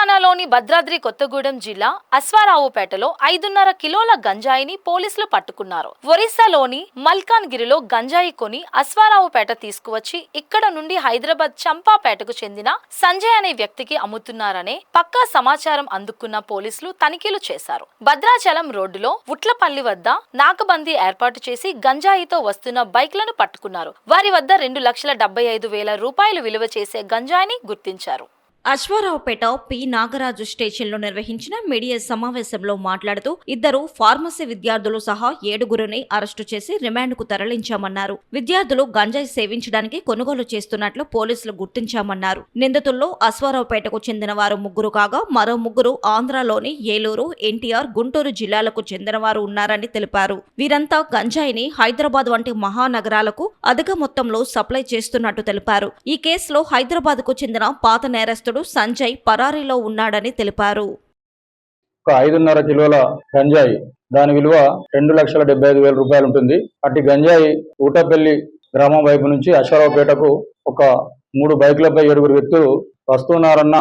తెలంగాణలోని భద్రాద్రి కొత్తగూడెం జిల్లా అశ్వారావుపేటలో 5.5 కిలోల గంజాయిని పోలీసులు పట్టుకున్నారు. ఒరిస్సాలోని మల్కాన్గిరిలో గంజాయి కొని అశ్వారావుపేట తీసుకువచ్చి ఇక్కడ నుండి హైదరాబాద్ చంపాపేటకు చెందిన సంజయ్ అనే వ్యక్తికి అమ్ముతున్నారనే పక్కా సమాచారం అందుకున్న పోలీసులు తనిఖీలు చేశారు. భద్రాచలం రోడ్డులో ఉట్లపల్లి వద్ద నాకబందీ ఏర్పాటు చేసి గంజాయితో వస్తున్న బైక్లను పట్టుకున్నారు. వారి వద్ద 2,75,000 రూపాయలు విలువ చేసే గంజాయిని గుర్తించారు. అశ్వారావుపేట పి నాగరాజు స్టేషన్లో నిర్వహించిన మీడియా సమావేశంలో మాట్లాడుతూ ఇద్దరు ఫార్మసీ విద్యార్థులు సహా 7గురిని అరెస్టు చేసి రిమాండ్కు తరలించామన్నారు. విద్యార్థులు గంజాయి సేవించడానికి కొనుగోలు చేస్తున్నట్లు పోలీసులు గుర్తించామన్నారు. నిందితుల్లో అశ్వారావుపేటకు చెందిన వారు 3 కాగా మరో 3 ఆంధ్రాలోని ఏలూరు, ఎన్టీఆర్, గుంటూరు జిల్లాలకు చెందిన వారు ఉన్నారని తెలిపారు. వీరంతా గంజాయిని హైదరాబాద్ వంటి మహానగరాలకు అధిక మొత్తంలో సప్లై చేస్తున్నట్టు తెలిపారు. ఈ కేసులో హైదరాబాద్కు చెందిన పాత నేరస్తుడు సంజయ్ పరారీలో ఉన్నాడని తెలిపారు. 5.5 కిలోల గంజాయి, దాని విలువ 2,75,000 రూపాయలు ఉంటుంది. అట్టి గంజాయి ఊటపల్లి గ్రామం వైపు నుంచి అశ్వారావుపేటకు ఒక 3 బైకులపై 7గురు వ్యక్తులు వస్తున్నారన్న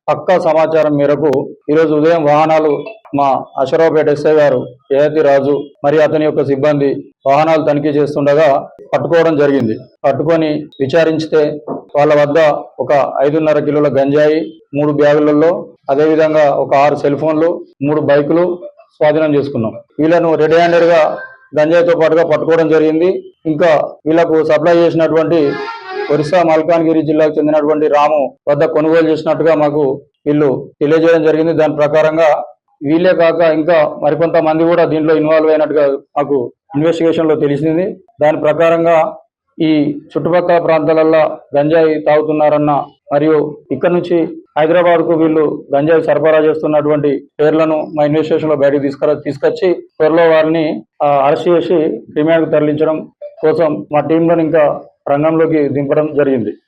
పక్కా సమాచారం మేరకు ఈరోజు ఉదయం వాహనాలు మా అశ్వారావుపేట ఎస్ఐ గారు ఏహతి రాజు మరియు అతని యొక్క సిబ్బంది వాహనాలు తనిఖీ చేస్తుండగా పట్టుకోవడం జరిగింది. పట్టుకొని విచారించితే వాళ్ళ వద్ద ఒక 5.5 కిలోల గంజాయి, 3 బ్యాగులలో, అదేవిధంగా ఒక 6 సెల్ ఫోన్లు, 3 బైకులు స్వాధీనం చేసుకున్నాం. వీళ్ళను రెడ్ హ్యాండెడ్ గా గంజాయితో పాటుగా పట్టుకోవడం జరిగింది. ఇంకా వీళ్ళకు సప్లై చేసినటువంటి ఒరిస్సా మల్కాన్గిరి జిల్లాకు చెందినటువంటి రాము వద్ద కొనుగోలు చేసినట్టుగా మాకు వీళ్ళు తెలియజేయడం జరిగింది. దాని ప్రకారంగా వీళ్ళే కాక ఇంకా మరికొంతమంది కూడా దీంట్లో ఇన్వాల్వ్ అయినట్టుగా మాకు ఇన్వెస్టిగేషన్ లో తెలిసింది. దాని ప్రకారంగా ఈ చుట్టుపక్కల ప్రాంతాలలో గంజాయి తాగుతున్నారన్న మరియు ఇక్కడ నుంచి హైదరాబాద్ కు వీళ్ళు గంజాయి సరఫరా చేస్తున్నటువంటి పేర్లను మా ఇన్వెస్టిగేషన్ లో బయటకు తీసుకొచ్చి త్వరలో వారిని అరెస్ట్ చేసి రిమాండ్ కు తరలించడం కోసం మా టీంలను ఇంకా రంగంలోకి దింపడం జరిగింది.